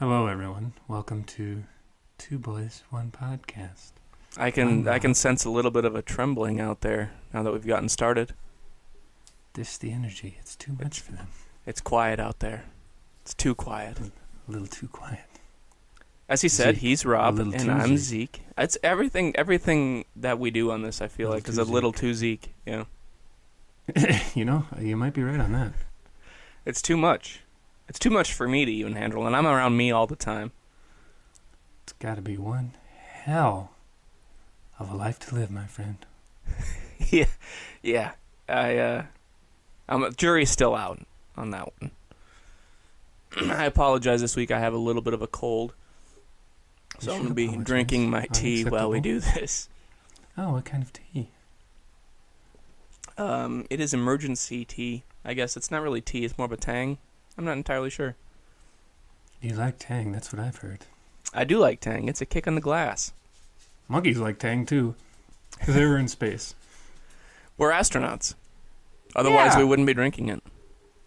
Hello, everyone. Welcome to Two Boys, One Podcast. I can sense a little bit of a trembling out there now that we've gotten started. This the energy. It's too much for them. It's quiet out there. It's too quiet. A little too quiet. As he said, Zeke, he's Rob and I'm Zeke. It's everything that we do on this, I feel like, is a little too Zeke. Yeah. You know, you might be right on that. It's too much. It's too much for me to even handle, and I'm around me all the time. It's got to be one hell of a life to live, my friend. Yeah. Jury's still out on that one. I apologize this week. I have a little bit of a cold, so I'm going to be drinking my tea while we do this. Oh, what kind of tea? It is emergency tea. I guess it's not really tea. It's more of a tang. I'm not entirely sure. You like Tang, that's what I've heard. I do like Tang. It's a kick on the glass. Monkeys like Tang, too, because they were in space. We're astronauts. Otherwise, we wouldn't be drinking it.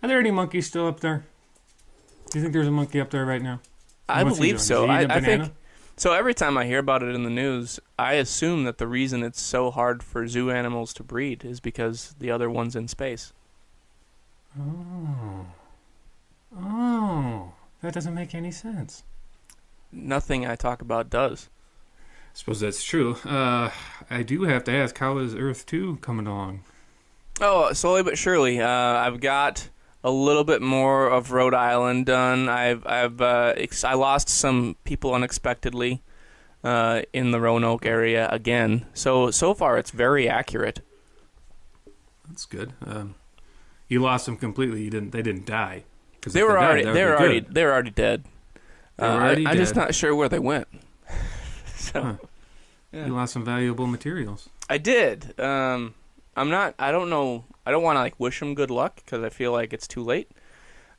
Are there any monkeys still up there? Do you think there's a monkey up there right now? I believe so. I think so. Every time I hear about it in the news, I assume that the reason it's so hard for zoo animals to breed is because the other one's in space. Oh, that doesn't make any sense. Nothing I talk about does. I suppose that's true. I do have to ask, how is Earth 2 coming along? Oh, slowly but surely. I've got a little bit more of Rhode Island done. I lost some people unexpectedly in the Roanoke area again. So far it's very accurate. That's good. You lost them completely. They didn't die. They were already dead. I'm just not sure where they went. So, yeah. You lost some valuable materials. I did. I don't know. I don't want to wish them good luck because I feel like it's too late.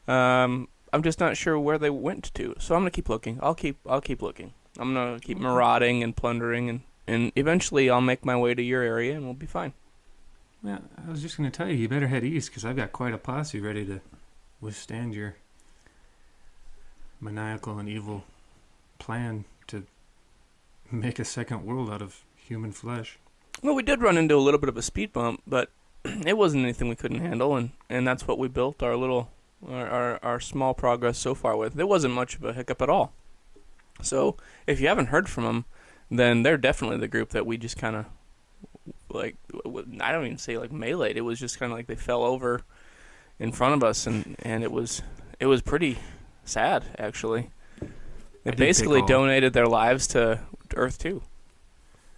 I'm just not sure where they went to. So I'm gonna keep looking. I'll keep looking. I'm gonna keep marauding and plundering, and eventually I'll make my way to your area and we'll be fine. Yeah, I was just gonna tell you better head east because I've got quite a posse ready to withstand your maniacal and evil plan to make a second world out of human flesh. Well, we did run into a little bit of a speed bump, but it wasn't anything we couldn't handle, and that's what we built our small progress so far with. There wasn't much of a hiccup at all. So if you haven't heard from them, then they're definitely the group that we just kind of, I don't even say meleeed. It was just kind of like they fell over in front of us, and it was pretty sad, actually. They basically donated their lives to Earth 2.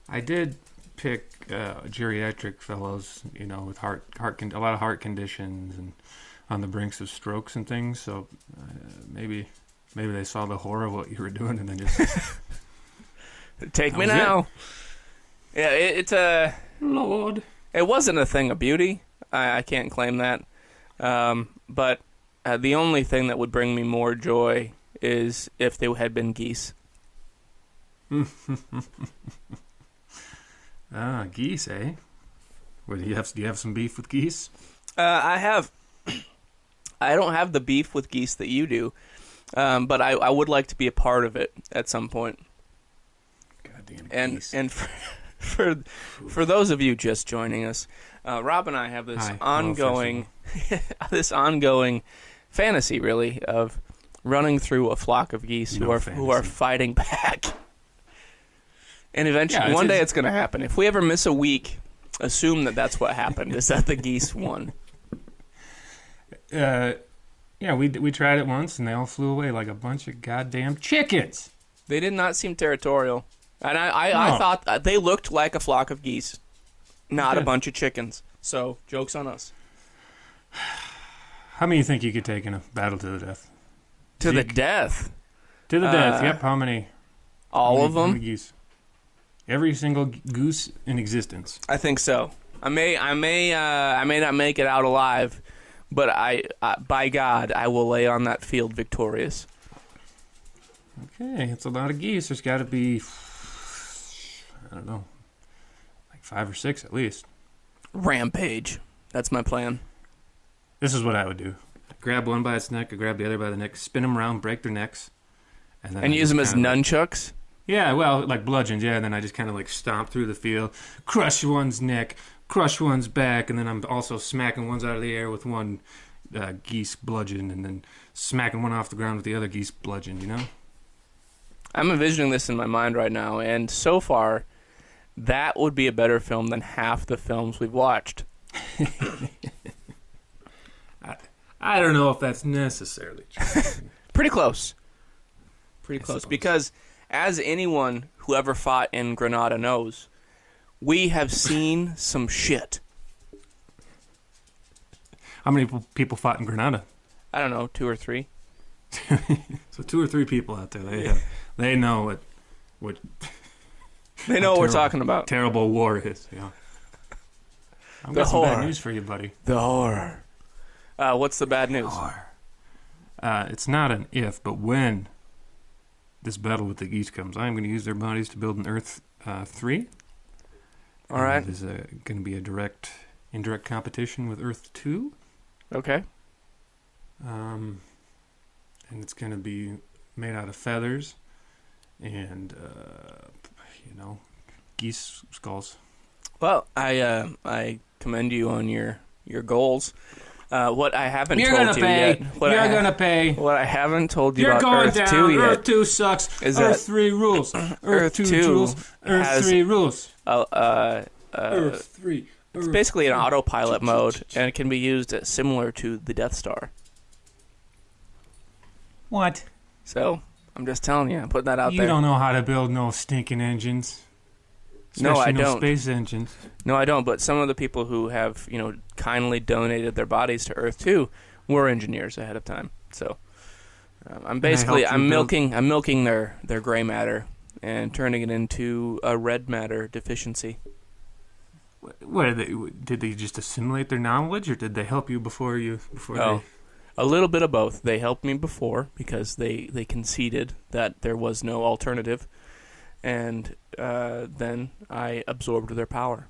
I did pick geriatric fellows, with a lot of heart conditions and on the brinks of strokes and things. So maybe they saw the horror of what you were doing and then just take me now. Yeah, it's a Lord. It wasn't a thing of beauty. I can't claim that. But the only thing that would bring me more joy is if they had been geese. Geese, eh? Do you have some beef with geese? I have. I don't have the beef with geese that you do, but I would like to be a part of it at some point. Goddamn geese. And for those of you just joining us, Rob and I have this ongoing fantasy, really, of running through a flock of geese who are fighting back. And eventually, one day it's going to happen. If we ever miss a week, assume that that's what happened, is that the geese won. Yeah, we tried it once, and they all flew away like a bunch of goddamn chickens. They did not seem territorial. And I thought they looked like a flock of geese, not a bunch of chickens. So, joke's on us. How many do you think you could take in a battle to the death? To the death? To the death, yep. How many? All of them? How many geese? Every single goose in existence. I think so. I may not make it out alive, but by God, I will lay on that field victorious. Okay, it's a lot of geese. There's got to be, I don't know, 5 or 6 at least. Rampage. That's my plan. This is what I would do. I'd grab one by its neck, I'd grab the other by the neck, spin them around, break their necks, then And I use just them as kinda, like, nunchucks? yeah, well, like bludgeons, yeah. And then I just kind of like stomp through the field, crush one's neck, crush one's back, and then I'm also smacking ones out of the air with one geese bludgeon, and then smacking one off the ground with the other geese bludgeon, you know? I'm envisioning this in my mind right now, and so far, that would be a better film than half the films we've watched. I don't know if that's necessarily true. Pretty close. Pretty I close. suppose. Because as anyone who ever fought in Granada knows, we have seen some shit. How many people fought in Granada? I don't know, 2 or 3. So 2 or 3 people out there, they know what They know what we're talking about. terrible war is. Yeah. I've The got some horror. bad news for you, buddy. The horror. What's the bad news? It's not an if, but when this battle with the geese comes, I'm going to use their bodies to build an Earth 3. All right. There's going to be a indirect competition with Earth 2. Okay. And it's going to be made out of feathers and, geese skulls. Well, I commend you on your goals. What I haven't You're told gonna you pay. yet. You're gonna pay. What I haven't told you You're about going Earth down. 2 yet. Earth 2 sucks. Is Earth that 3 rules. Earth 2 rules. Earth has 3 rules. Earth 3. It's basically an autopilot mode, and it can be used similar to the Death Star. What? So, I'm just telling you, I'm putting that out You there. don't know how to build no stinking engines. No, Especially I no don't. space engines. No, I don't, but some of the people who have, kindly donated their bodies to Earth 2 were engineers ahead of time. So, I'm milking their gray matter and turning it into a red matter deficiency. What did they just assimilate their knowledge, or did they help you before Oh, a little bit of both. They helped me before because they conceded that there was no alternative, and then I absorbed their power.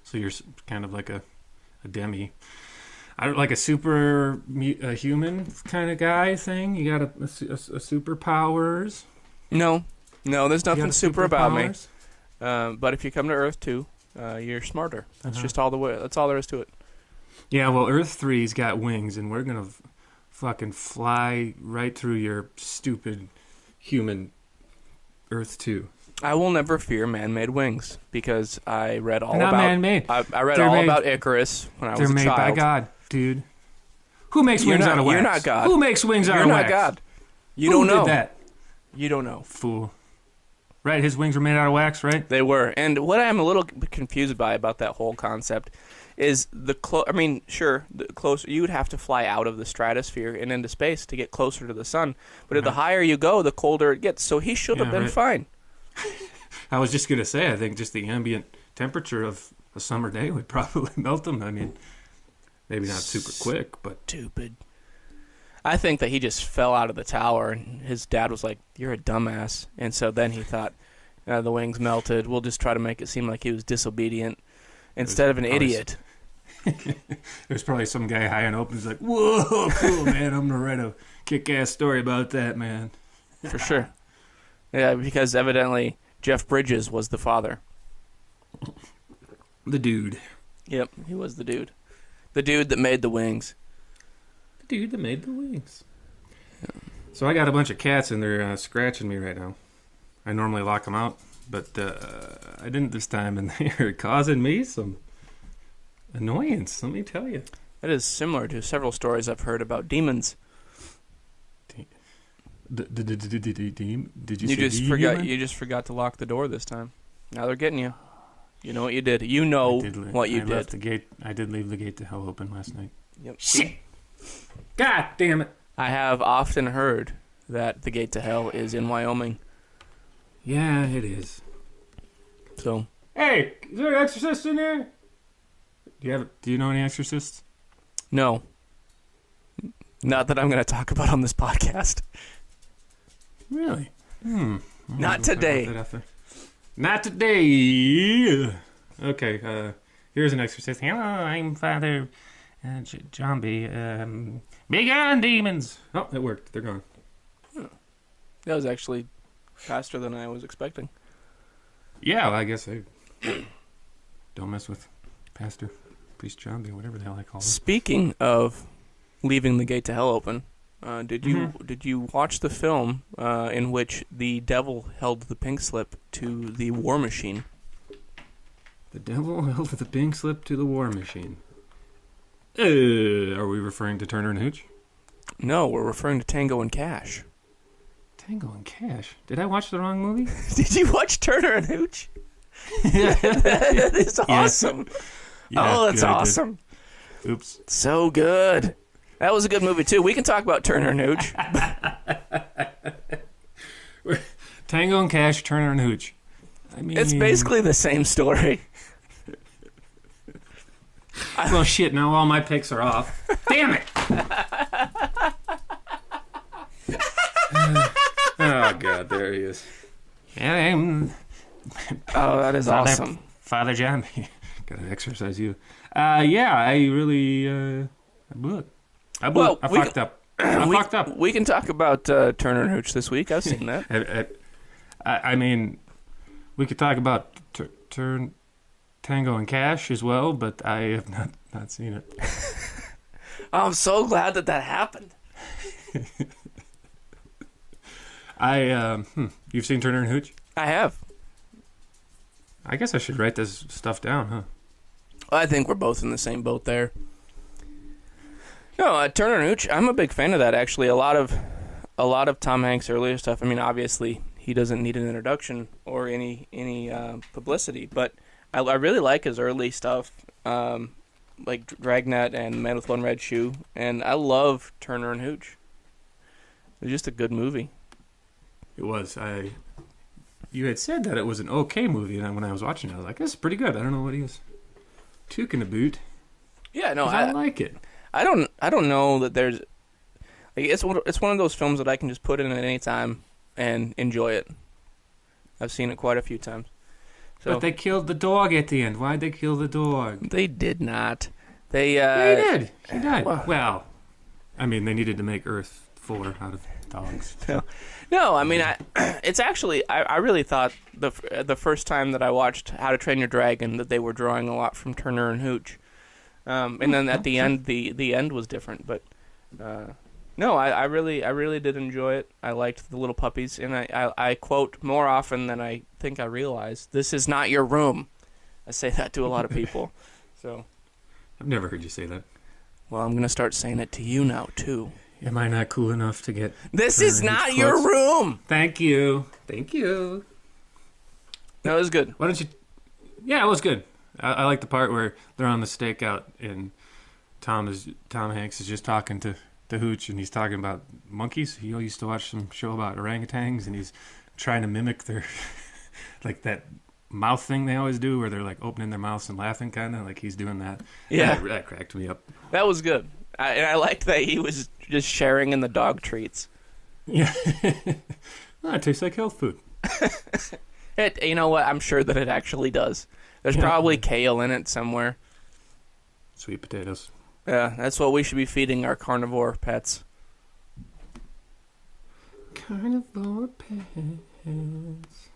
So you're kind of like a demi. I don't like a super human kind of guy thing. You got a superpowers. No, there's You nothing got super about me. superpowers? But if you come to Earth 2, you're smarter. That's just all the way. That's all there is to it. Yeah, well, Earth 3's got wings, and we're gonna fucking fly right through your stupid human Earth 2. I will never fear man-made wings because I read all They're not about. man-made. I read They're all made- about Icarus when I was They're a made child. by God, dude. Who makes You're wings not- out of wax? you're not God. Who makes wings out You're of not wax? God. You Who don't know. did that? You don't know. Fool. Right, his wings were made out of wax, right? They were. And what I'm a little confused by about that whole concept is the closer you would have to fly out of the stratosphere and into space to get closer to the sun. But the higher you go, the colder it gets. So he should have been right. fine. I was just gonna say, I think just the ambient temperature of a summer day would probably melt him. I mean, maybe not super quick, but Stupid. I think that he just fell out of the tower, and his dad was like, "You're a dumbass." And so then he thought, the wings melted. We'll just try to make it seem like he was disobedient instead of an idiot. there's probably some guy high and open who's like, "Whoa, cool, man! I'm gonna write a kick-ass story about that, man." For sure. Yeah, because evidently Jeff Bridges was the father. The dude. Yep, he was the dude. The dude that made the wings. The dude that made the wings. So I got a bunch of cats and they're scratching me right now. I normally lock them out, but I didn't this time, and they're causing me some annoyance, let me tell you. That is similar to several stories I've heard about demons. Did you You say just forgot. demon? You just forgot to lock the door this time. Now they're getting you. You know what you did. You know what you I did. left the gate. I did leave the gate to hell open last night. Yep. Shit! God damn it! I have often heard that the gate to hell is in Wyoming. Yeah, it is. So Hey, is there an exorcist in there? Do you know any exorcists? no, not that I'm going to talk about on this podcast. Really? Not today. Not today. Okay, here's an exorcist. Hello, I'm Father Zombie, be gone, demons. Oh, it worked. They're gone. That was actually faster than I was expecting. Yeah, well, I guess I don't mess with Pastor Priest Zombie, whatever the hell I call him. Speaking of leaving the gate to hell open, did you watch the film in which the devil held the pink slip to the war machine? The devil held the pink slip to the war machine. Are we referring to Turner and Hooch? No, we're referring to Tango and Cash. Tango and Cash? Did I watch the wrong movie? Did you watch Turner and Hooch? That is awesome. Yeah, oh, that's awesome. Oops. So good. That was a good movie, too. We can talk about Turner and Hooch. Tango and Cash, Turner and Hooch. I mean, it's basically the same story. Well, shit, now all my picks are off. Damn it! Oh, God, there he is. Yeah, oh, that is awesome. Father John. Gotta exercise you. Yeah, I really, I fucked up. I fucked up. We can talk about Turner and Hooch this week. I've seen that. I mean, we could talk about Tango and Cash as well, but I have not seen it. I'm so glad that happened. You've seen Turner and Hooch? I have. I guess I should write this stuff down, huh? I think we're both in the same boat there. No, Turner and Hooch, I'm a big fan of that, actually. A lot of Tom Hanks' earlier stuff. I mean, obviously, he doesn't need an introduction or any publicity, but I really like his early stuff, like Dragnet and Man with One Red Shoe, and I love Turner and Hooch. It was just a good movie. It was. You had said that it was an okay movie, and when I was watching it, I was like, "This is pretty good." I don't know what he was talking about. Yeah, no, I like it. I don't know that there's like it's one of those films that I can just put in at any time and enjoy it. I've seen it quite a few times. So, but they killed the dog at the end. Why'd they kill the dog? They did not. They did. He died. Well, I mean, they needed to make Earth fuller out of dogs. No, I mean, it's actually I really thought the first time that I watched How to Train Your Dragon that they were drawing a lot from Turner and Hooch, and then at the end the end was different. But no, I really did enjoy it. I liked the little puppies, and I quote more often than I think I realize. This is not your room. I say that to a lot of people. So I've never heard you say that. Well, I'm gonna start saying it to you now too. Am I not cool enough to get... This is not your room! Thank you. Thank you. No, it was good. Why don't you... Yeah, it was good. I like the part where they're on the stakeout and Tom Hanks is just talking to Hooch, and he's talking about monkeys. He used to watch some show about orangutans, and he's trying to mimic their... like that mouth thing they always do where they're like opening their mouths and laughing, kind of like he's doing that. Yeah. That cracked me up. That was good. And I liked that he was just sharing in the dog treats. Yeah. It tastes like health food. You know what? I'm sure that it actually does. There's probably kale in it somewhere. Sweet potatoes. Yeah, that's what we should be feeding our carnivore pets. Carnivore pets.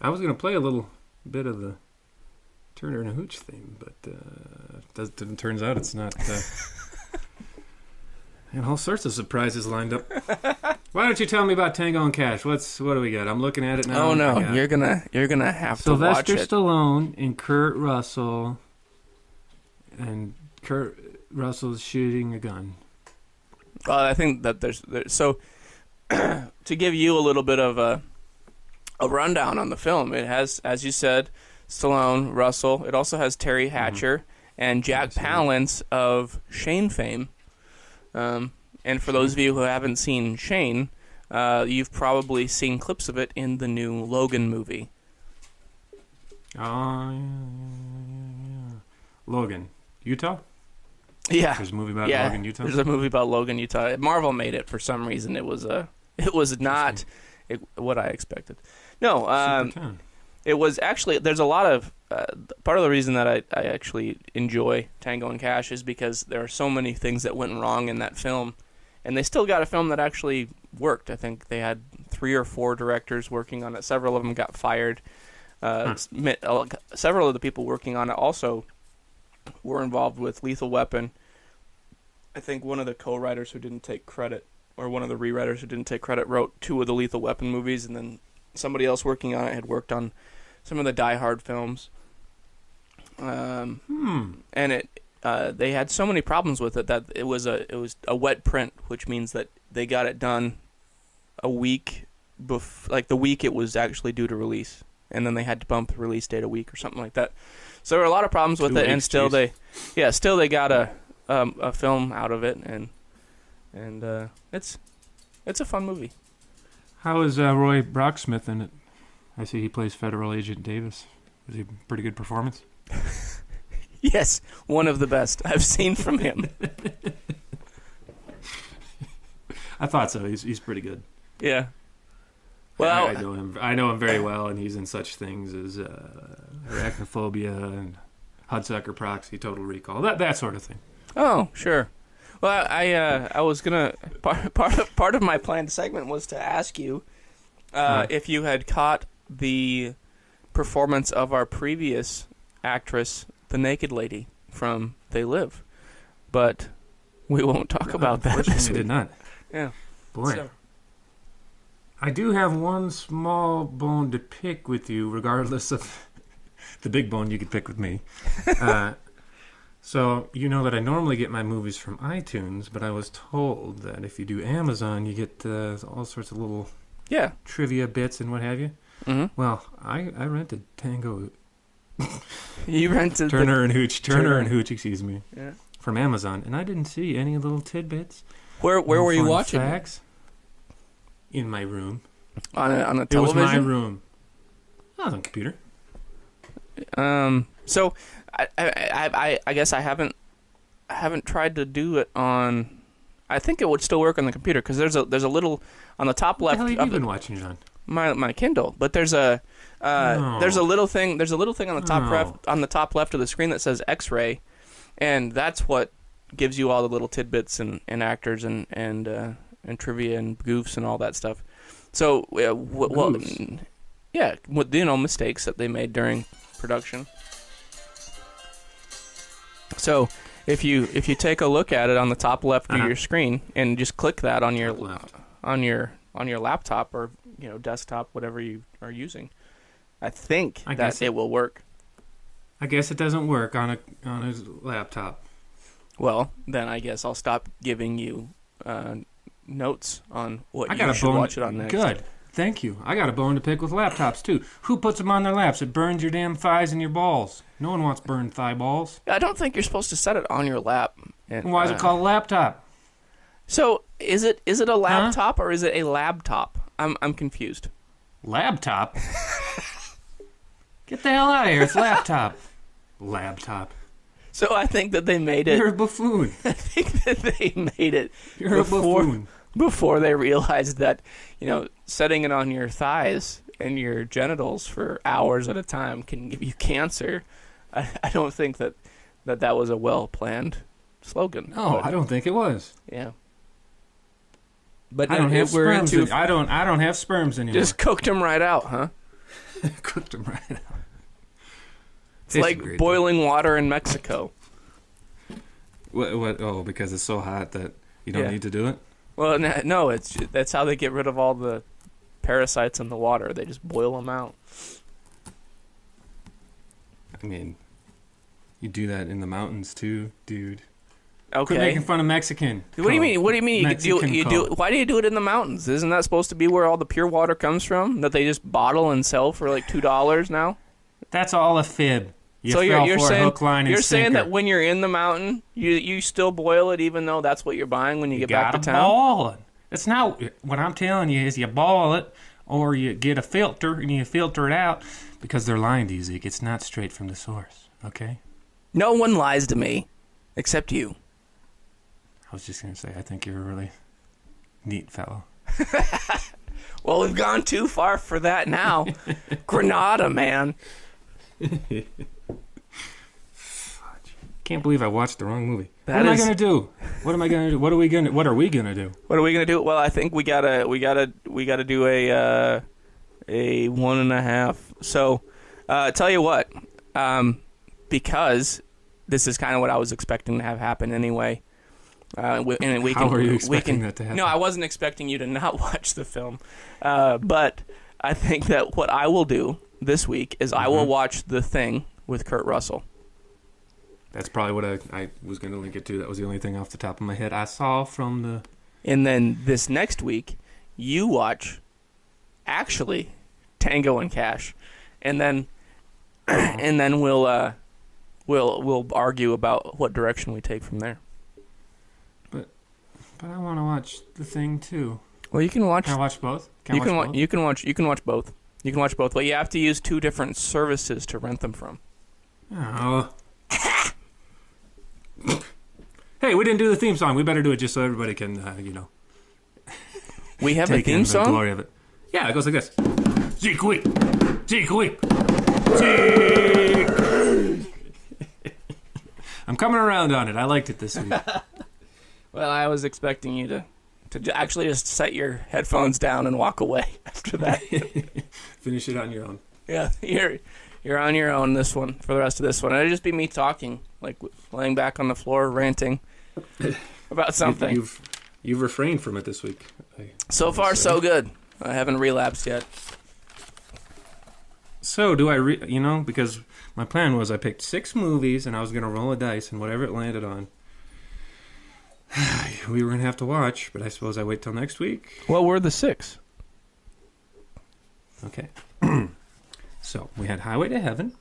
I was going to play a little bit of the Turner and Hooch theme, but it turns out it's not... And all sorts of surprises lined up. Why don't you tell me about Tango and Cash? What do we got? I'm looking at it now. Oh no, you're gonna have to watch Sylvester it. Stallone and Kurt Russell, and Kurt Russell's shooting a gun. I think that there's so to give you a little bit of a rundown on the film. It has, as you said, Stallone, Russell. It also has Terry Hatcher and Jack Palance of Shane fame. And for those of you who haven't seen Shane, you've probably seen clips of it in the new Logan movie. Oh, yeah. Logan, Utah? Yeah. There's a movie about Logan, Utah? There's a movie about Logan, Utah. Marvel made it for some reason. It was not what I expected. No, It was actually, there's a lot of, part of the reason that I actually enjoy Tango and Cash is because there are so many things that went wrong in that film, and they still got a film that actually worked. I think they had 3 or 4 directors working on it. Several of them got fired. Several of the people working on it also were involved with Lethal Weapon. I think one of the co-writers who didn't take credit, or one of the rewriters who didn't take credit, wrote 2 of the Lethal Weapon movies, and then somebody else working on it had worked on some of the Die Hard films. And they had so many problems with it that it was a wet print, which means that they got it done a week like the week it was actually due to release, and then they had to bump the release date a week or something like that. So there were a lot of problems with it, and still they got a film out of it, and it's a fun movie. How is Roy Brocksmith in it? I see he plays Federal Agent Davis. Is he a pretty good performance? Yes, one of the best I've seen from him. I thought so. He's pretty good. Yeah. Well, I know him. I know him very well, and he's in such things as Arachnophobia and Hudsucker Proxy, Total Recall, that sort of thing. Oh, sure. Well, I was gonna part of my planned segment was to ask you if you had caught the performance of our previous actress, the naked lady from They Live, but we won't talk about that. Unfortunately, we did not. Yeah, boy. So. I do have one small bone to pick with you, regardless of the big bone you could pick with me. So, you know that I normally get my movies from iTunes, but I was told that if you do Amazon, you get all sorts of little trivia bits and what have you. Mm-hmm. Well, I rented Tango. You rented Turner and Hooch, excuse me, from Amazon, and I didn't see any little tidbits. Where were you watching? Facts. In my room. On a television? It was my room. I was on a computer. So I guess I haven't tried to do it on. I think it would still work on the computer because there's a little on the top left. What the hell have you been watching it on? My Kindle, but there's a little thing on the top left of the screen that says X-ray, and that's what gives you all the little tidbits and actors and trivia and goofs and all that stuff. So mistakes that they made during production. So if you take a look at it on the top left of your screen and just click that on your laptop or desktop, whatever you are using, I think it will work. I guess it doesn't work on a laptop. Well, then I guess I'll stop giving you notes on what you should watch it on next. Good. Thank you. I got a bone to pick with laptops, too. Who puts them on their laps? It burns your damn thighs and your balls. No one wants burned thigh balls. I don't think you're supposed to set it on your lap. And why is it called a laptop? So, is it a laptop or is it a laptop? I'm confused. Laptop? Get the hell out of here. It's laptop. Laptop. So I think that they made it. You're a buffoon. I think that they made it. You're a buffoon. Before they realized that, setting it on your thighs and your genitals for hours at a time can give you cancer. I don't think that was a well-planned slogan. No, I don't think it was. Yeah. But I don't have sperms. I don't have sperms anymore. Just cooked them right out, huh? Cooked them right out. It's like boiling water in Mexico. What? Oh, because it's so hot that you don't need to do it? Well, no, that's how they get rid of all the parasites in the water. They just boil them out. I mean, you do that in the mountains too, dude. Okay. Quit making fun of Mexican. What do you mean? What do you mean? You do? Why do you do it in the mountains? Isn't that supposed to be where all the pure water comes from? That they just bottle and sell for like $2 now? That's all a fib. You're saying that when you're in the mountain, you still boil it, even though that's what you're buying when you get back to town. Boil it. It's not. What I'm telling you is you boil it, or you get a filter and you filter it out, because they're lying to you, Zeke. It's not straight from the source. Okay. No one lies to me, except you. I was just gonna say, I think you're a really neat fellow. Well, we've gone too far for that now. Granada, man. Can't believe I watched the wrong movie. What am I gonna do? What are we gonna do? What are we gonna do? What are we gonna do? Well, I think we gotta do a 1.5. So, tell you what, because this is kind of what I was expecting to have happen anyway. How were you expecting that to happen? No, I wasn't expecting you to not watch the film. But I think that what I will do this week is I will watch The Thing with Kurt Russell. That's probably what I was going to link it to. That was the only thing off the top of my head I saw from the... And then this next week, you watch, actually, Tango and Cash. And then we'll argue about what direction we take from there. But I want to watch The Thing too. Well, you can watch. Can I watch both? You can watch both. You can watch both, but you have to use 2 different services to rent them from. Oh. Hey, we didn't do the theme song. We better do it just so everybody can, We have a theme song? The glory of it. Yeah, it goes like this. Zeke weep. Zeke weep. Zeke. I'm coming around on it. I liked it this week. Well, I was expecting you to actually just set your headphones down and walk away after that. Finish it on your own. Yeah, you're on your own this one for the rest of this one. It'll just be me talking, like laying back on the floor, ranting about something. You've refrained from it this week. So far, so good. I haven't relapsed yet. So do I? Because my plan was I picked 6 movies and I was going to roll a dice and whatever it landed on, we were going to have to watch. But I suppose I wait till next week. What were the 6? Okay. So, we had Highway to Heaven,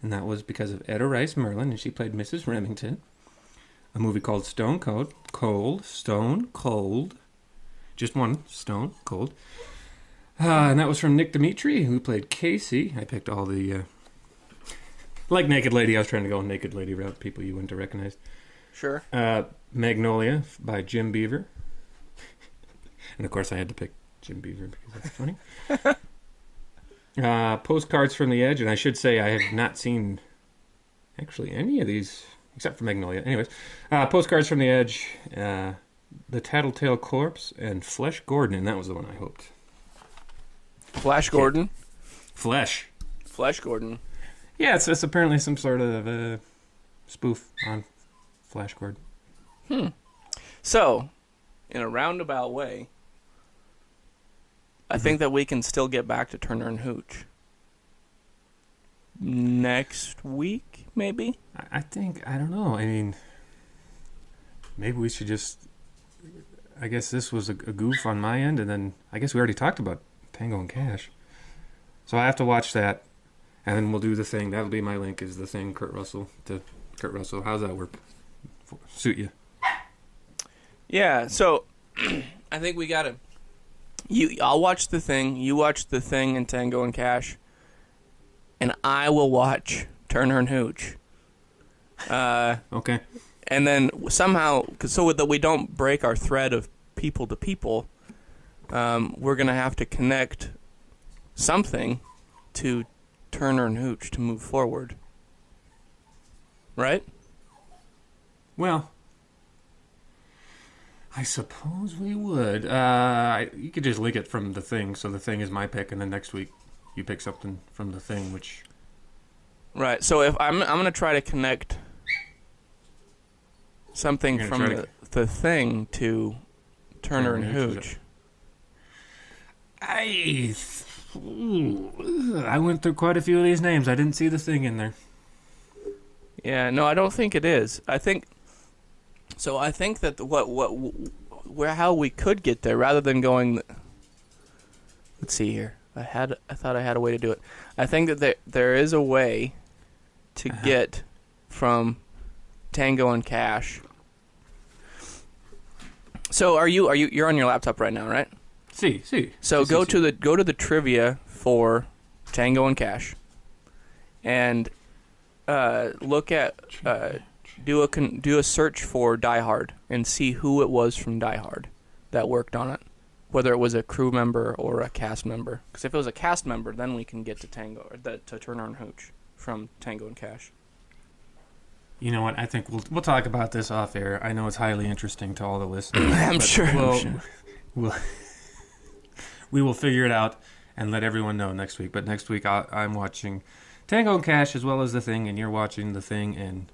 and that was because of Etta Rice Merlin, and she played Mrs. Remington. A movie called Stone Cold. Just one, Stone Cold. And that was from Nick Dimitri, who played Casey. I picked all the... like Naked Lady, I was trying to go Naked Lady route, people you wouldn't have recognized. Sure. Magnolia by Jim Beaver. And, of course, I had to pick Jim Beaver because that's funny. Postcards from the Edge, and I should say I have not seen actually any of these except for Magnolia. Anyways, Postcards from the Edge, The Tattletale Corpse, and Flesh Gordon, and that was the one I hoped. Flash Gordon? Flesh Gordon. Yeah, it's apparently some sort of spoof on Flash Gordon. So, in a roundabout way, I think that we can still get back to Turner and Hooch. Next week, maybe? I don't know. I mean, maybe we should just... I guess this was a goof on my end, and then I guess we already talked about Tango and Cash. So I have to watch that, and then we'll do The Thing. That'll be my link, is The Thing, Kurt Russell. How's that work? Suit you? Yeah, so I think we gotta... I'll watch The Thing, you watch The Thing and Tango and Cash, and I will watch Turner and Hooch. Okay. And then somehow, so that we don't break our thread of people to people, we're going to have to connect something to Turner and Hooch to move forward. Right? Well... I suppose we would. You could just link it from The Thing, so The Thing is my pick, and then next week you pick something from The Thing, which... Right, so if I'm going to try to connect something from the Thing to Turner and Hooch. I went through quite a few of these names. I didn't see The Thing in there. Yeah, no, I don't think it is. I think that how we could get there, rather than going. Let's see here. I thought I had a way to do it. I think that there is a way to get from Tango and Cash. So you're on your laptop right now, right? See. So go to the trivia for Tango and Cash, and look at do a search for Die Hard and see who it was from Die Hard that worked on it. whether it was a crew member or a cast member. Because if it was a cast member, then we can get to to Turner and Hooch from Tango and Cash. You know what? I think we'll talk about this off air. I know it's highly interesting to all the listeners. I'm sure. We will figure it out and let everyone know next week. But next week I'm watching Tango and Cash as well as The Thing, and you're watching The Thing, and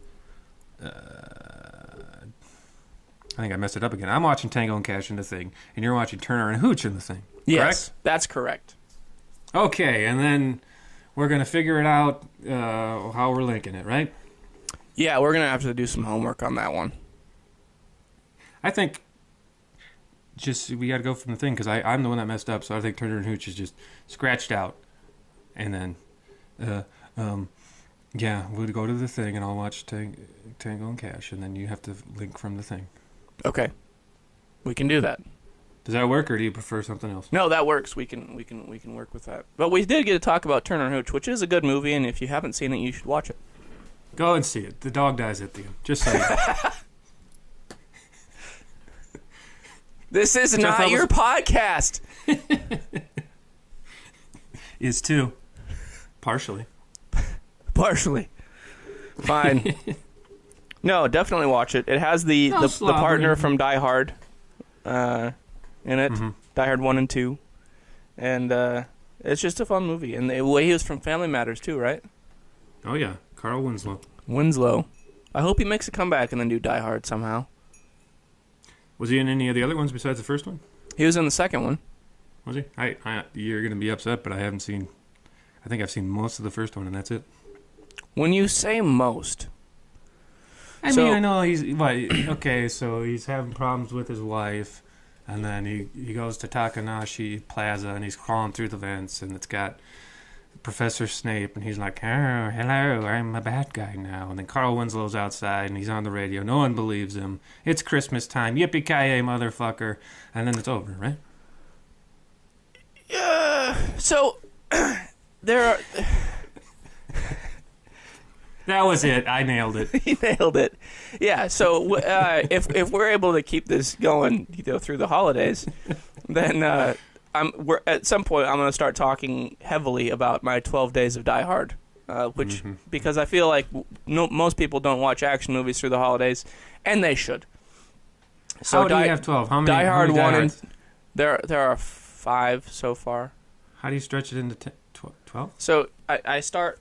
I think I messed it up again. I'm watching Tango and Cash in The Thing, and you're watching Turner and Hooch in The Thing. Yes, correct? That's correct. Okay, and then we're going to figure it out how we're linking it, right? Yeah, we're going to have to do some homework on that one. I think we got to go from The Thing, because I'm the one that messed up, so I think Turner and Hooch is just scratched out. And then, yeah, we'll go to The Thing, and I'll watch Tango and Cash, and then you have to link from The Thing. Okay, we can do that. Does that work, or do you prefer something else? No, that works. We can work with that. But we did get to talk about Turner and Hooch, which is a good movie, and if you haven't seen it, you should watch it. Go and see it. The dog dies at the end. Just say it. This is not your podcast. Is too. Partially. Fine. No, definitely watch it. It has the partner from Die Hard in it. Mm-hmm. Die Hard 1 and 2. And it's just a fun movie. And the way he was from Family Matters too, right? Oh yeah, Carl Winslow. I hope he makes a comeback and then do Die Hard somehow. Was he in any of the other ones besides the first one? He was in the second one. Was he? You're going to be upset, but I haven't seen... I think I've seen most of the first one, and that's it. When you say most... I mean, I know he's... Okay, so he's having problems with his wife, and then he goes to Takanashi Plaza, and he's crawling through the vents, and it's got Professor Snape, and he's like, oh, hello, I'm a bad guy now. And then Carl Winslow's outside, and he's on the radio. No one believes him. It's Christmas time. Yippee-ki-yay, motherfucker. And then it's over, right? So, there are... That was it. I nailed it. He nailed it. Yeah, so if we're able to keep this going through the holidays, then at some point I'm going to start talking heavily about my 12 Days of Die Hard, because I feel like most people don't watch action movies through the holidays, and they should. So how do you have 12? How many? Die Hard 1 and... There are 5 so far. How do you stretch it into 12? So I start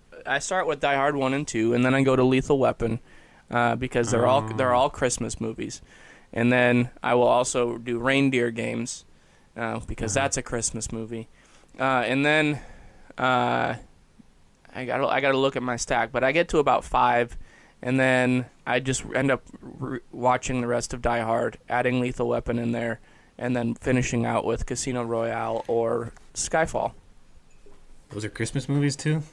with Die Hard 1 and 2, and then I go to Lethal Weapon, because they're all Christmas movies. And then I will also do Reindeer Games, because that's a Christmas movie. And then I gotta look at my stack, but I get to about 5, and then I just end up watching the rest of Die Hard, adding Lethal Weapon in there, and then finishing out with Casino Royale or Skyfall. Those are Christmas movies too?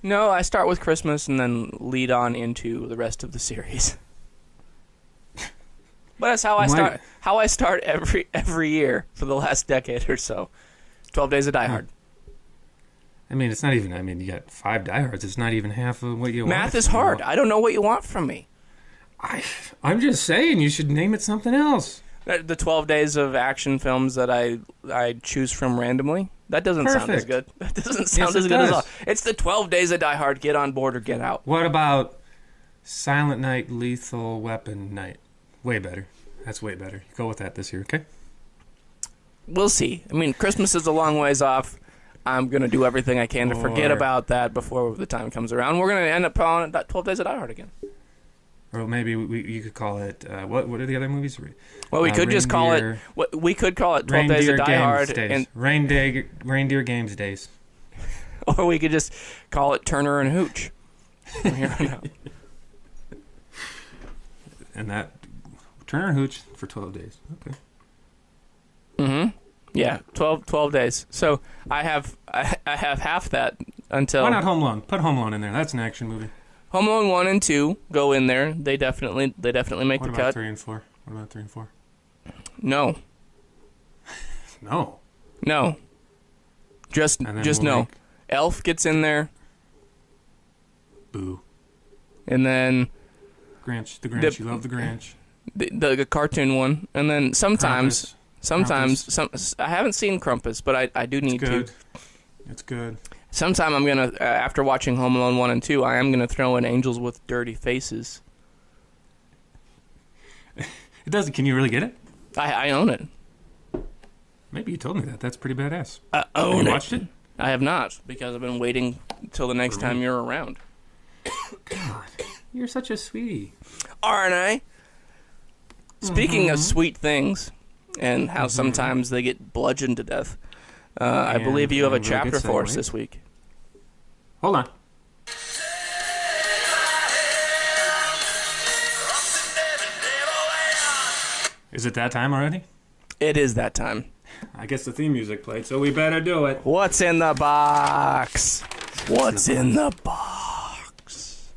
No, I start with Christmas and then lead on into the rest of the series. But that's how I start every year for the last decade or so. 12 Days of Die Hard. I mean, it's not even... I mean, you got 5 Die Hards. It's not even half of what you want. Math is hard. I don't know what you want from me. I'm just saying you should name it something else. The 12 days of action films that I choose from randomly? That doesn't sound as good. That doesn't sound as good as all. It's the 12 Days of Die Hard. Get on board or get out. What about Silent Night, Lethal Weapon Night? Way better. That's way better. Go with that this year, okay? We'll see. I mean, Christmas is a long ways off. I'm going to do everything I can to forget about that before the time comes around. We're going to end up calling it 12 Days of Die Hard again. Or maybe you could call it... what are the other movies? Well, we could just call it... We could call it 12 Days of Die Hard. And Reindeer Games Days. Or we could just call it Turner and Hooch. From here on out. And that... Turner and Hooch for 12 days. Okay. Mm-hmm. Yeah, 12 days. So I have half that until... Why not Home Alone? Put Home Alone in there. That's an action movie. Home Alone 1 and 2 go in there. They definitely make the cut. What about 3 and 4? No. No. Just no. Elf gets in there. Boo. And then... The Grinch. You love the Grinch. The cartoon one. And then sometimes Sometimes, I haven't seen Krampus, but I do need to. It's good. Sometime I'm going to, after watching Home Alone 1 and 2, I am going to throw in Angels with Dirty Faces. It doesn't. Can you really get it? I own it. Maybe you told me that. That's pretty badass. I own it. Have you watched it? I have not, because I've been waiting until the next time you're around. God, you're such a sweetie. Aren't I? Speaking of sweet things, and how sometimes they get bludgeoned to death, I believe you have a chapter for us this week. Hold on. Is it that time already? It is that time. I guess the theme music played, so we better do it. What's in the box? What's in the box?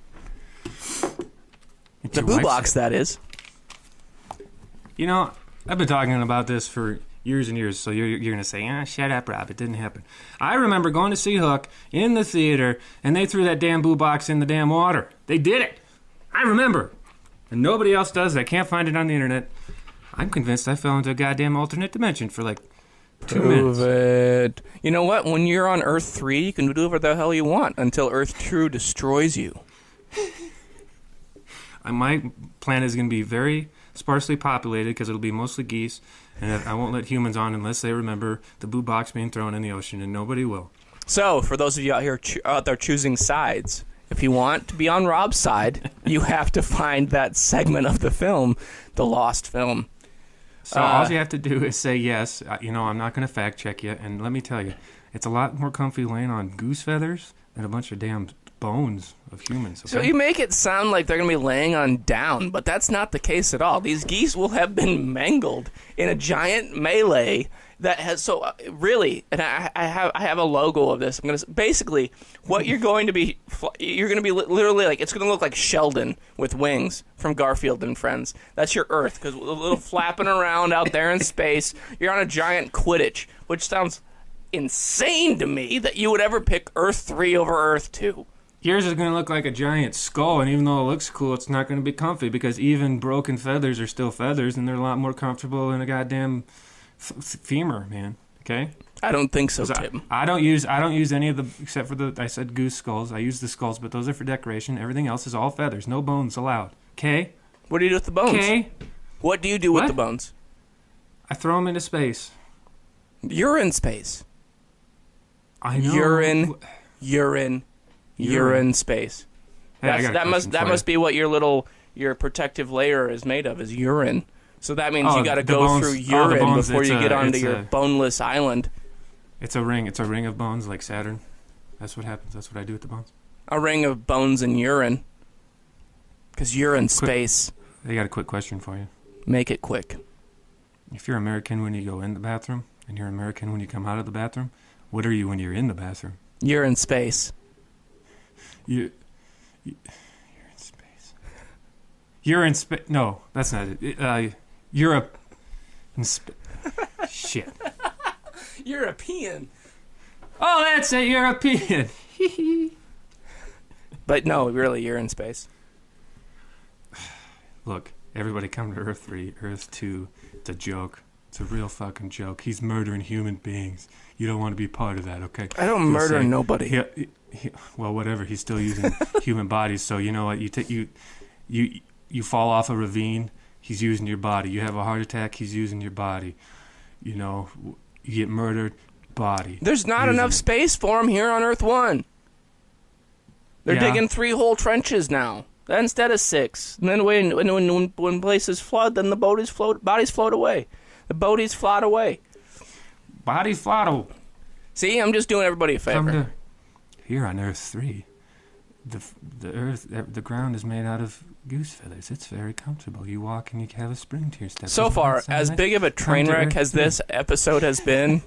The boo box, that is. You know, I've been talking about this for years and years, so you're going to say, shut up, Rob, it didn't happen. I remember going to see Hook in the theater, and they threw that damn boo box in the damn water. They did it. I remember. And nobody else does. I can't find it on the internet. I'm convinced I fell into a goddamn alternate dimension for like 2 minutes. Prove it. You know what? When you're on Earth 3, you can do whatever the hell you want until Earth 2 destroys you. My planet is going to be very sparsely populated because it'll be mostly geese, and I won't let humans on unless they remember the boo box being thrown in the ocean, and nobody will. So, for those of you out there choosing sides, if you want to be on Rob's side, you have to find that segment of the film, the lost film. So all you have to do is say yes. I'm not going to fact check you, and let me tell you, it's a lot more comfy laying on goose feathers than a bunch of damn bones of humans. Okay? So you make it sound like they're going to be laying on down, but that's not the case at all. These geese will have been mangled in a giant melee that has really, and I have a logo of this. I'm gonna basically what you're going to be literally like it's going to look like Sheldon with wings from Garfield and Friends. That's your Earth because a little flapping around out there in space. You're on a giant Quidditch, which sounds insane to me that you would ever pick Earth 3 over Earth 2. Yours is going to look like a giant skull, and even though it looks cool, it's not going to be comfy because even broken feathers are still feathers, and they're a lot more comfortable than a goddamn femur, man. Okay? I don't think so, Tim. I don't use any of the except for I said goose skulls. I use the skulls, but those are for decoration. Everything else is all feathers. No bones allowed. Okay? What do you do with the bones? Okay? What do you do with the bones? I throw them into space. You're in space. I know. Urine space. Hey, that must be what your protective layer is made of, is urine. So that means you got to go through urine before you get onto your boneless island. It's a ring. It's a ring of bones like Saturn. That's what happens. That's what I do with the bones. A ring of bones and urine. Because you're in space. I got a quick question for you. Make it quick. If you're American when you go in the bathroom, and you're American when you come out of the bathroom, what are you when you're in the bathroom? You're in space. You're in space. You're in space. No, that's not it. Europe. Shit. European. Oh, that's a European. But no, really, you're in space. Look, everybody come to Earth 3, Earth 2. It's a joke. It's a real fucking joke. He's murdering human beings. You don't want to be part of that, okay? I don't murder nobody. Well, whatever. He's still using human bodies. So you know what? You fall off a ravine. He's using your body. You have a heart attack. He's using your body. You know, you get murdered. Body. There's not enough space for him here on Earth 1. They're digging 3 whole trenches now instead of 6. And then when places flood, then the bodies float away. The bodies float away. Bodies float. See, I'm just doing everybody a favor. Here on Earth 3, the ground is made out of goose feathers. It's very comfortable. You walk and you have a spring to your step. So far, as big of a train wreck as this episode has been,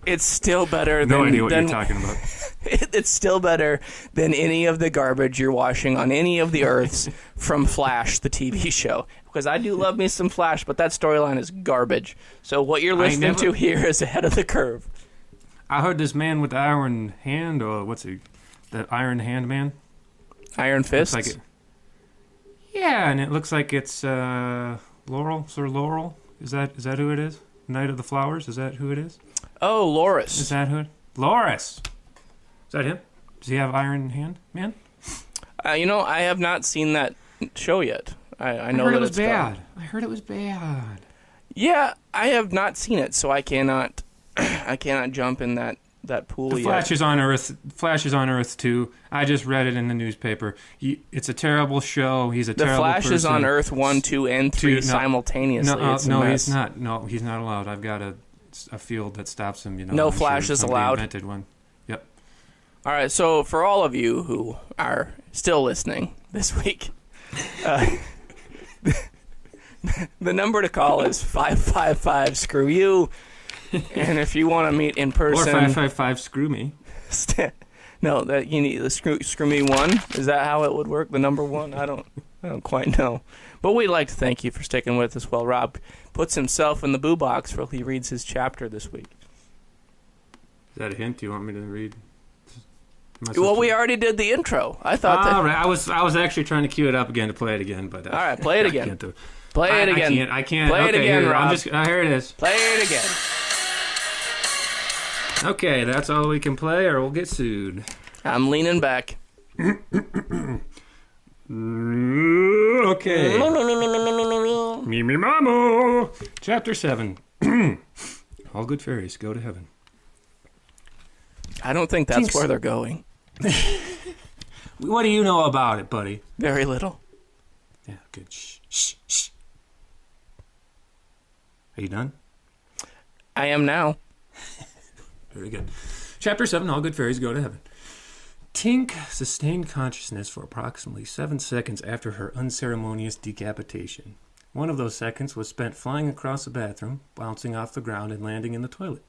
it's still better than... No idea what you're talking about. It's still better than any of the garbage you're washing on any of the Earths from Flash, the TV show. Because I do love me some Flash, but that storyline is garbage. So what you're listening to here is ahead of the curve. I heard this man with the iron hand, or what's he? That Iron Hand man? Iron Fist? Yeah, and it looks like it's Laurel, Sir Laurel. Is that who it is? Knight of the Flowers? Is that who it is? Oh, Loris. Is that who? Loris. Is that him? Does he have Iron Hand, man? I have not seen that show yet. I know that it's bad. I heard it was bad. Yeah, I have not seen it, so I cannot jump in that pool yet. Flash is on Earth too. I just read it in the newspaper. It's a terrible show. He's a terrible person. The Flash is on Earth 1, 2, and 3 simultaneously. No, he's not. No, he's not allowed. I've got a field that stops him. No Flash is allowed. Invented one. Yep. All right. So for all of you who are still listening this week, the number to call is 555 screw you. And if you want to meet in person, or 555 screw me. No, that you need the screw me 1. Is that how it would work? The number 1? I don't quite know. But we'd like to thank you for sticking with us while Rob puts himself in the boo box while he reads his chapter this week. Is that a hint you want me to read? Well, we already did the intro. I thought that. All right. I was actually trying to cue it up again to play it again, but all right, play it again. I can't do it. Play it again. I can't. Play it again, Rob. Here it is. Play it again. Okay, that's all we can play, or we'll get sued. I'm leaning back. Okay. Me mama. Chapter 7. All good fairies go to heaven. I don't think that's where they're going. What do you know about it, buddy? Very little. Yeah, good. Shh. Are you done? I am now. Very good. Chapter 7, All Good Fairies Go to Heaven. Tink sustained consciousness for approximately 7 seconds after her unceremonious decapitation. One of those seconds was spent flying across the bathroom, bouncing off the ground, and landing in the toilet.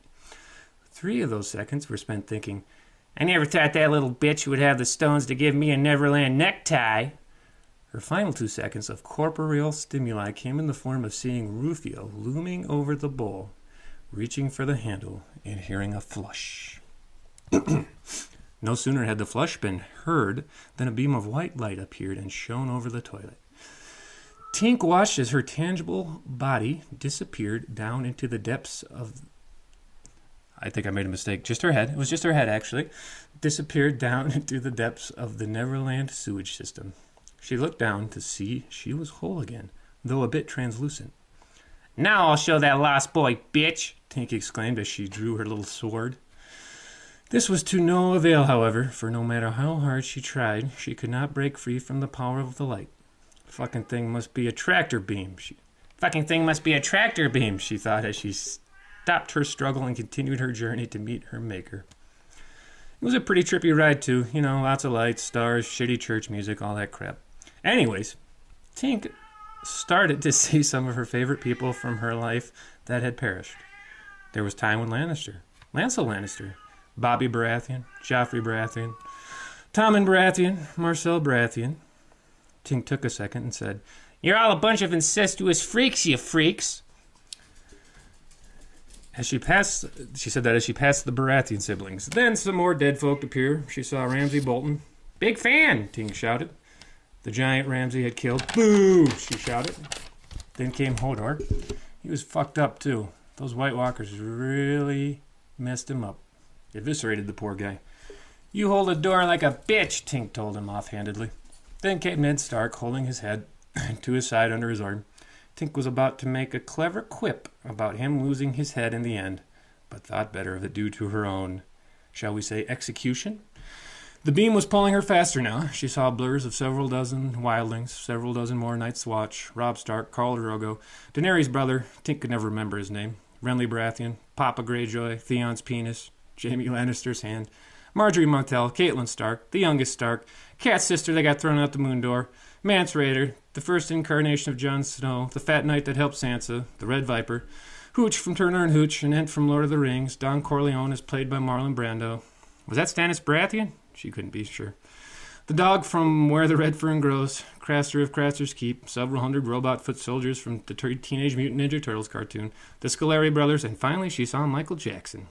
3 of those seconds were spent thinking, I never thought that little bitch would have the stones to give me a Neverland necktie. Her final 2 seconds of corporeal stimuli came in the form of seeing Rufio looming over the bowl, reaching for the handle, and hearing a flush. No sooner had the flush been heard than a beam of white light appeared and shone over the toilet. Tink watched as her tangible body disappeared down into the depths of... I think I made a mistake. Just her head. It was just her head, actually. Disappeared down into the depths of the Neverland sewage system. She looked down to see she was whole again, though a bit translucent. Now I'll show that lost boy, bitch, Tink exclaimed as she drew her little sword. This was to no avail, however, for no matter how hard she tried, she could not break free from the power of the light. Fucking thing must be a tractor beam, she thought as she stopped her struggle and continued her journey to meet her maker. It was a pretty trippy ride, too. Lots of lights, stars, shitty church music, all that crap. Anyways, Tink started to see some of her favorite people from her life that had perished. There was Tywin Lannister, Lancel Lannister, Bobby Baratheon, Joffrey Baratheon, Tommen Baratheon, Marcel Baratheon. Tink took a second and said, You're all a bunch of incestuous freaks, you freaks. She said that as she passed the Baratheon siblings. Then some more dead folk appear. She saw Ramsay Bolton. Big fan, Tink shouted. The giant Ramsay had killed. Boo, she shouted. Then came Hodor. He was fucked up, too. Those White Walkers really messed him up. Eviscerated the poor guy. You hold the door like a bitch, Tink told him offhandedly. Then came Ned Stark, holding his head to his side under his arm. Tink was about to make a clever quip about him losing his head in the end, but thought better of it due to her own, shall we say, execution. The beam was pulling her faster now. She saw blurs of several dozen wildlings, several dozen more Night's Watch, Robb Stark, Khal Drogo, Daenerys' brother, Tink could never remember his name, Renly Baratheon, Papa Greyjoy, Theon's penis, Jaime Lannister's hand, Marjorie Montel, Catelyn Stark, the youngest Stark, Cat's sister that got thrown out the moon door, Mance Rayder, the first incarnation of Jon Snow, the fat knight that helped Sansa, the Red Viper, Hooch from Turner and Hooch, and Ent from Lord of the Rings, Don Corleone is played by Marlon Brando. Was that Stannis Baratheon? She couldn't be sure. The dog from Where the Red Fern Grows, Craster of Craster's Keep, several hundred robot foot soldiers from the Teenage Mutant Ninja Turtles cartoon, the Scolari brothers, and finally she saw Michael Jackson.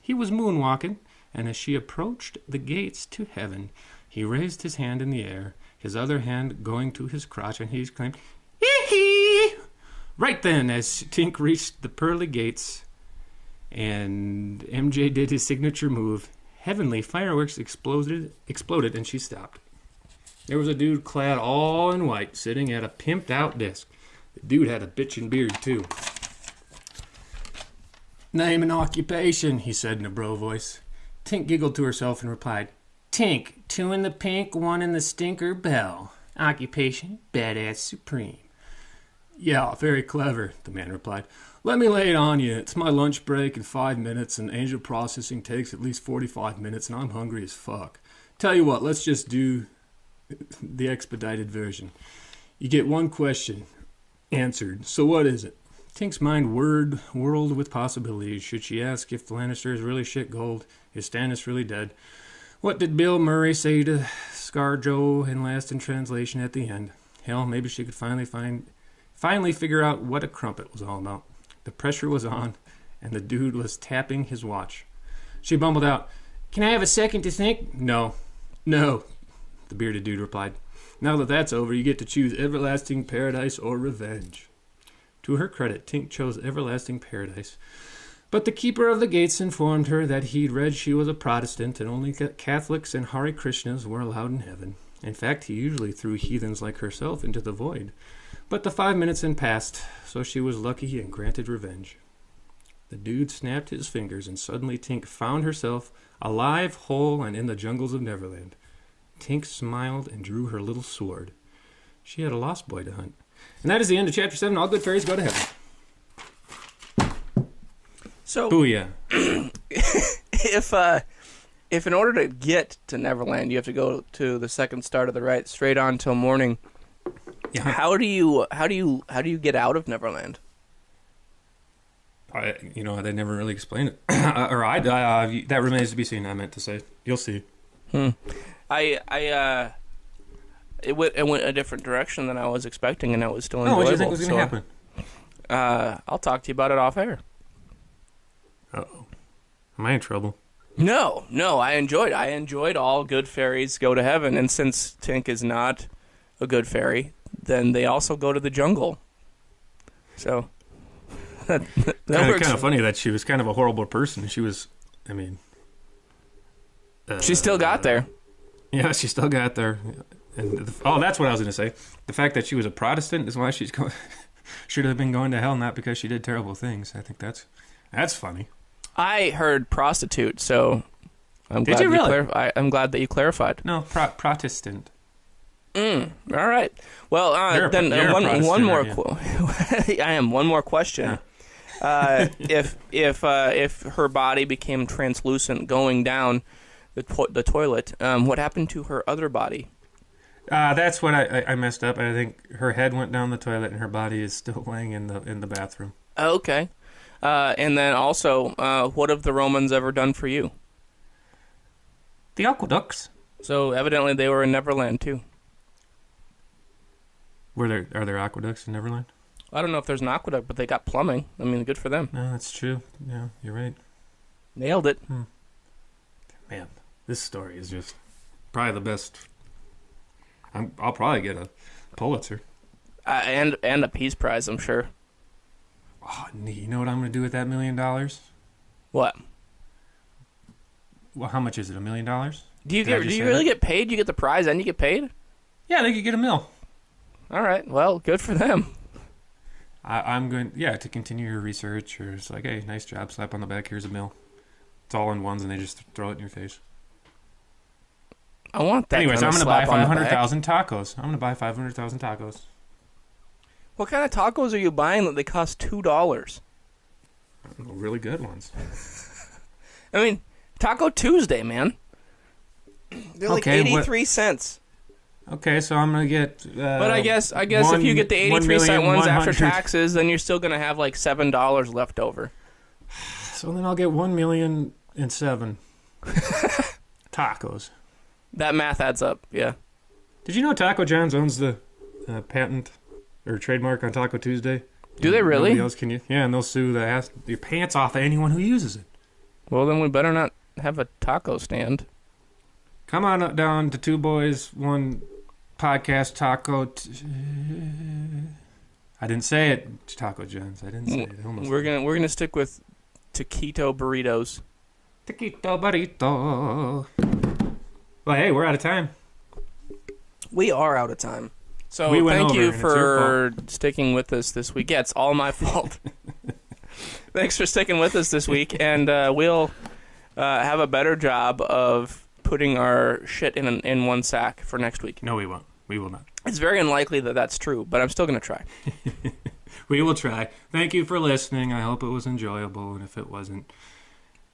He was moonwalking, and as she approached the gates to heaven, he raised his hand in the air, his other hand going to his crotch, and he exclaimed, Hee-hee! Right then, as Tink reached the pearly gates and MJ did his signature move, heavenly fireworks exploded, and she stopped. There was a dude clad all in white sitting at a pimped-out desk. The dude had a bitchin' beard, too. "Name and occupation," he said in a bro voice. Tink giggled to herself and replied, "Tink, 2 in the pink, 1 in the stinker bell. Occupation, badass supreme." "Yeah, very clever," the man replied. "Let me lay it on you. It's my lunch break in 5 minutes, and angel processing takes at least 45 minutes, and I'm hungry as fuck. Tell you what, let's just do the expedited version. You get 1 question answered. So what is it?" Tink's mind whirled with possibilities. Should she ask if the Lannister is really shit gold? Is Stannis really dead? What did Bill Murray say to ScarJo in Last in Translation at the end? Hell, maybe she could finally figure out what a crumpet was all about. The pressure was on, and the dude was tapping his watch. She bumbled out, "Can I have a second to think?" No, the bearded dude replied. "Now that that's over, you get to choose everlasting paradise or revenge." To her credit, Tink chose everlasting paradise. But the keeper of the gates informed her that he'd read she was a Protestant and only Catholics and Hare Krishnas were allowed in heaven. In fact, he usually threw heathens like herself into the void. But the 5 minutes had passed, so she was lucky and granted revenge. The dude snapped his fingers, and suddenly Tink found herself alive, whole, and in the jungles of Neverland. Tink smiled and drew her little sword. She had a lost boy to hunt. And that is the end of Chapter 7. All good fairies go to heaven. So, Booyah. if in order to get to Neverland, you have to go to the second start of the rite straight on till morning, Yeah. how do you get out of Neverland? They never really explained it. That remains to be seen, I meant to say. You'll see. It went a different direction than I was expecting, and it was still enjoyable. What do you think was going to happen? I'll talk to you about it off air. Uh-oh. Am I in trouble? No, I enjoyed all good fairies go to heaven, and since Tink is not a good fairy, then they also go to the jungle. So that works. Kind of funny that she was kind of a horrible person. She was, she still got there. Yeah, she still got there. And that's what I was going to say. The fact that she was a Protestant is why she's should have been going to hell, not because she did terrible things. I think that's funny. I heard prostitute, so I'm glad did you really? I'm glad that you clarified. No, Protestant. All right. Well, then one more. I am one more question. Yeah. If her body became translucent going down the toilet, what happened to her other body? That's what I messed up. I think her head went down the toilet and her body is still laying in the bathroom. Okay. And then also, what have the Romans ever done for you? The aqueducts. So evidently they were in Neverland too. Are there aqueducts in Neverland? I don't know if there's an aqueduct, but they got plumbing. I mean, good for them. No, that's true. Yeah, you're right. Nailed it. Man, this story is just probably the best. I'll probably get a Pulitzer. And a Peace Prize, I'm sure. Oh, you know what I'm going to do with that $1 million? What? Well, how much is it? $1 million? Do you really get paid? You get the prize and you get paid? Yeah, they could get $1 million. All right. Well, good for them. I'm going, to continue your research, or it's like, hey, nice job, slap on the back, here's $1 million. It's all in ones, and they just throw it in your face. I want that. Anyways, I'm going to buy 500,000 tacos. I'm going to buy 500,000 tacos. What kind of tacos are you buying that they cost $2? Really good ones. I mean, Taco Tuesday, man. They're like 83 cents. Okay, so I'm gonna get. But I guess if you get the 83-cent ones after taxes, then you're still gonna have like $7 left over. So then I'll get 1,000,007 tacos. That math adds up. Yeah. Did you know Taco John's owns the patent or trademark on Taco Tuesday? Do they really? Nobody else can. Yeah, and they'll sue your pants off of anyone who uses it. Well, then we better not have a taco stand. Come on down to Two Boys, One Podcast Taco. I didn't say it, Taco Jones. I didn't say it. We're gonna stick with taquito burritos. Taquito burrito. Well, hey, we're out of time. We are out of time. So thank you for sticking with us this week. Yeah, it's all my fault. Thanks for sticking with us this week, and we'll have a better job of putting our shit in one sack for next week. No, we won't. We will not. It's very unlikely that that's true, but I'm still going to try. We will try. Thank you for listening. I hope it was enjoyable, and if it wasn't,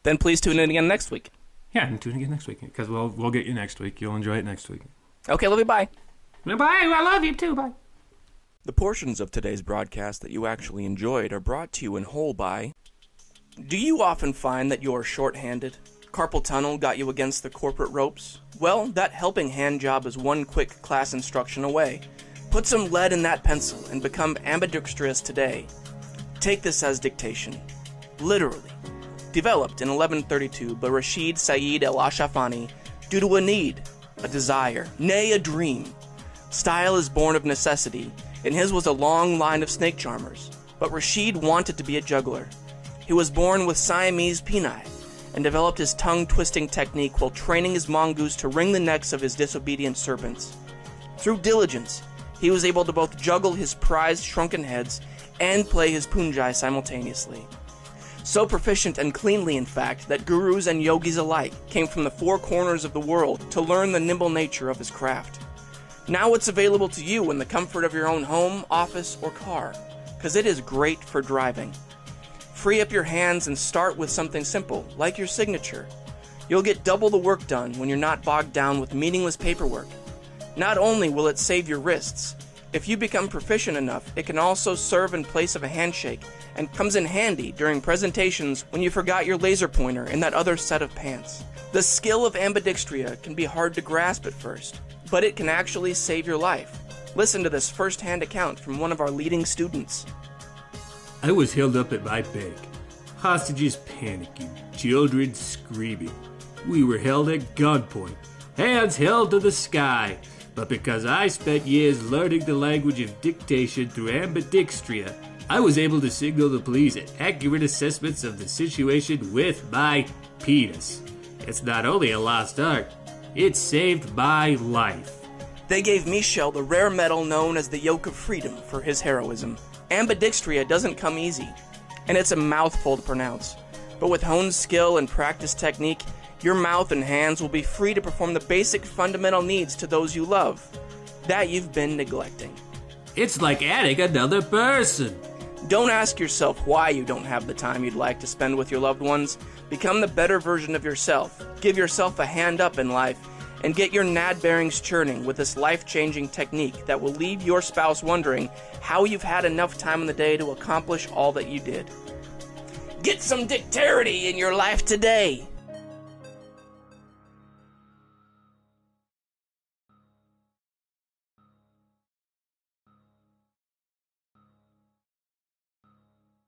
then please tune in again next week. Yeah, and tune in again next week, because we'll get you next week. You'll enjoy it next week. Okay, love you, bye. Bye, I love you too, bye. The portions of today's broadcast that you actually enjoyed are brought to you in whole by... Do you often find that you're short-handed? Carpal tunnel got you against the corporate ropes? Well, that helping hand job is one quick class instruction away. Put some lead in that pencil and become ambidextrous today. Take this as dictation. Literally. Developed in 1132 by Rashid Saeed El-Ashafani due to a need, a desire, nay a dream. Style is born of necessity, and his was a long line of snake charmers. But Rashid wanted to be a juggler. He was born with Siamese peni, and developed his tongue-twisting technique while training his mongoose to wring the necks of his disobedient servants. Through diligence, he was able to both juggle his prized shrunken heads and play his punjai simultaneously. So proficient and cleanly, in fact, that gurus and yogis alike came from the four corners of the world to learn the nimble nature of his craft. Now it's available to you in the comfort of your own home, office, or car, because it is great for driving. Free up your hands and start with something simple, like your signature. You'll get double the work done when you're not bogged down with meaningless paperwork. Not only will it save your wrists, if you become proficient enough, it can also serve in place of a handshake and comes in handy during presentations when you forgot your laser pointer in that other set of pants. The skill of ambidextria can be hard to grasp at first, but it can actually save your life. Listen to this first-hand account from one of our leading students. I was held up at my bank. Hostages panicking, children screaming. We were held at gunpoint, hands held to the sky. But because I spent years learning the language of dictation through ambidextria, I was able to signal the police accurate assessments of the situation with my penis. It's not only a lost art, it saved my life. They gave Michel the rare medal known as the Yoke of Freedom for his heroism. Ambidextria doesn't come easy, and it's a mouthful to pronounce. But with honed skill and practiced technique, your mouth and hands will be free to perform the basic fundamental needs to those you love, that you've been neglecting. It's like adding another person. Don't ask yourself why you don't have the time you'd like to spend with your loved ones. Become the better version of yourself. Give yourself a hand up in life, and get your nad bearings churning with this life-changing technique that will leave your spouse wondering how you've had enough time in the day to accomplish all that you did. Get some dexterity in your life today.